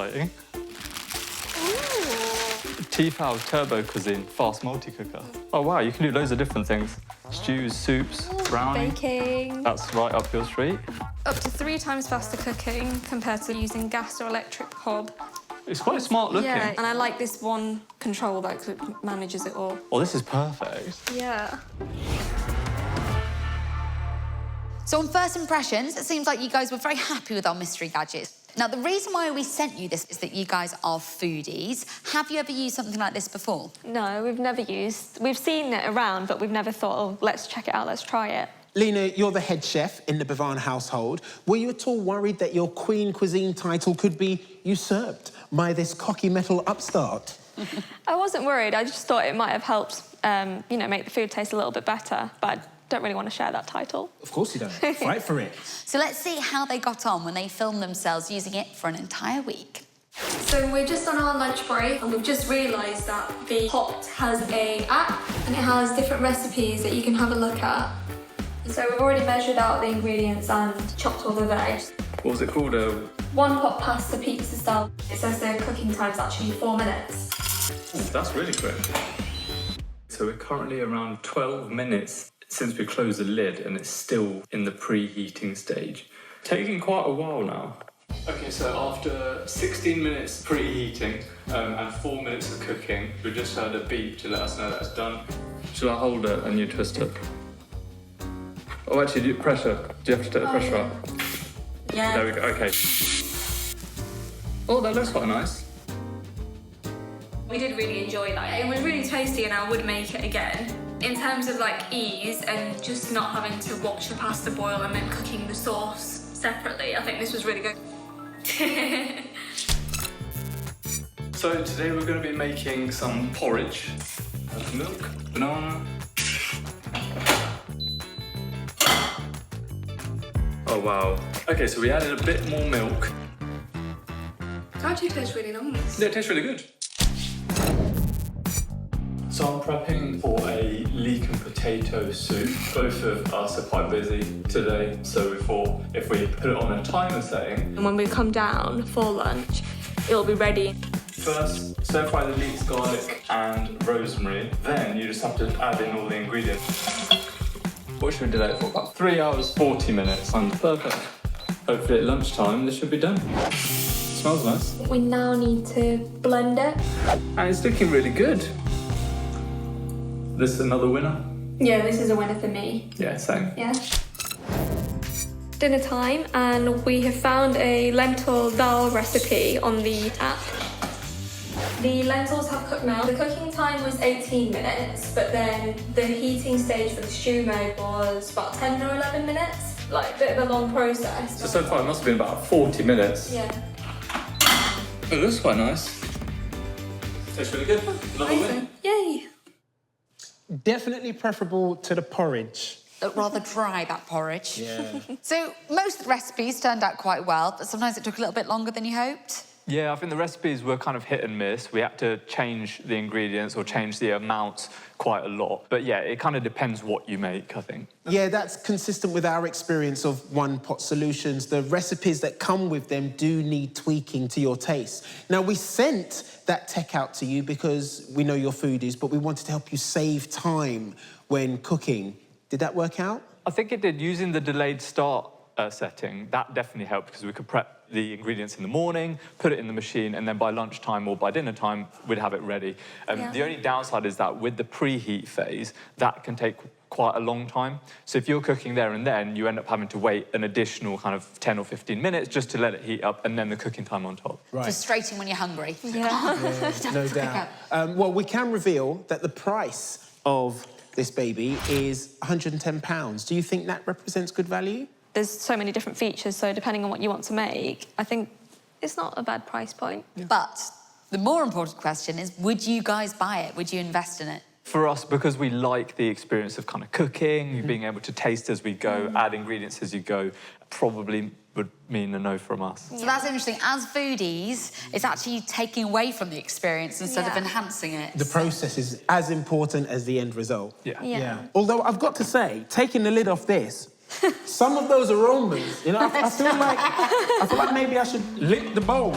exciting. Tefal Turbo Cuisine fast multi-cooker. Oh wow, you can do loads of different things. Stews, soups, brownie. Baking. That's right up your street. Up to 3 times faster cooking compared to using gas or electric hob. It's quite smart looking. Yeah, and I like this one control that manages it all. Oh, this is perfect. Yeah. So on first impressions, it seems like you guys were very happy with our mystery gadgets. Now, the reason why we sent you this is that you guys are foodies. Have you ever used something like this before? No, we've never used. We've seen it around, but we've never thought, oh, let's check it out, let's try it. Lena, you're the head chef in the Bavan household. Were you at all worried that your Queen Cuisine title could be usurped by this cocky metal upstart? I wasn't worried. I just thought it might have helped, you know, make the food taste a little bit better, but I don't really want to share that title. Of course you don't. Fight for it. So let's see how they got on when they filmed themselves using it for an entire week. So we're just on our lunch break and we've just realised that the pot has an app and it has different recipes that you can have a look at. So we've already measured out the ingredients and chopped all the veg. What was it called? 1 pot pasta pizza style. It says the cooking time's actually 4 minutes. Ooh, that's really quick. So we're currently around 12 minutes since we closed the lid and it's still in the preheating stage. Taking quite a while now. Okay, so after 16 minutes preheating and 4 minutes of cooking, we just heard a beep to let us know that's done. Shall I hold it and you twist it? Oh, actually, do you have to take the pressure up? Yeah. There we go, okay. Oh, that looks quite nice. We did really enjoy that. It was really tasty and I would make it again. In terms of like ease and just not having to watch the pasta boil and then cooking the sauce separately, I think this was really good. So today we're going to be making some porridge. That's milk, banana. Oh wow. Okay, so we added a bit more milk. It actually tastes really nice. Yeah, it tastes really good. So I'm prepping for a leek and potato soup. Both of us are quite busy today, so we thought if we put it on a timer setting. And when we come down for lunch, it'll be ready. First, stir fry the leeks, garlic and rosemary. Then you just have to add in all the ingredients. What should we delay it for? About 3 hours, 40 minutes. And perfect. Hopefully at lunchtime this should be done. Smells nice. We now need to blend it. And it's looking really good. This is another winner? Yeah, this is a winner for me. Yeah, same. Yeah. Dinner time, and we have found a lentil dal recipe on the app. The lentils have cooked now. The cooking time was 18 minutes, but then the heating stage for the stew mode was about 10 or 11 minutes. Like, a bit of a long process. So far it must have been about 40 minutes. Yeah. It looks quite nice. Tastes really good. Another win. Yay. Definitely preferable to the porridge. Rather dry, that porridge. Yeah. So most of the recipes turned out quite well, but sometimes it took a little bit longer than you hoped. Yeah, I think the recipes were kind of hit and miss. We had to change the ingredients or change the amounts quite a lot. But yeah, it kind of depends what you make, I think. Yeah, that's consistent with our experience of one-pot solutions. The recipes that come with them do need tweaking to your taste. Now, we sent that tech out to you because we know you're foodies, but we wanted to help you save time when cooking. Did that work out? I think it did. Using the delayed start setting, that definitely helped because we could prep the ingredients in the morning, put it in the machine, and then by lunchtime or by dinner time, we'd have it ready. The only downside is that with the preheat phase, that can take quite a long time. So if you're cooking there and then, you end up having to wait an additional kind of 10 or 15 minutes just to let it heat up and then the cooking time on top. Right. Frustrating when you're hungry. Yeah. No doubt. Well, we can reveal that the price of this baby is £110. Do you think that represents good value? There's so many different features, so depending on what you want to make, I think it's not a bad price point. Yeah. But the more important question is, would you guys buy it? Would you invest in it? For us, because we like the experience of kind of cooking, being able to taste as we go, add ingredients as you go, probably would mean a no from us. So that's interesting. As foodies, it's actually taking away from the experience instead of enhancing it. The process is as important as the end result. Yeah. Yeah. Although I've got to say, taking the lid off this, Some of those aromas, you know, I feel like maybe I should lick the bowl.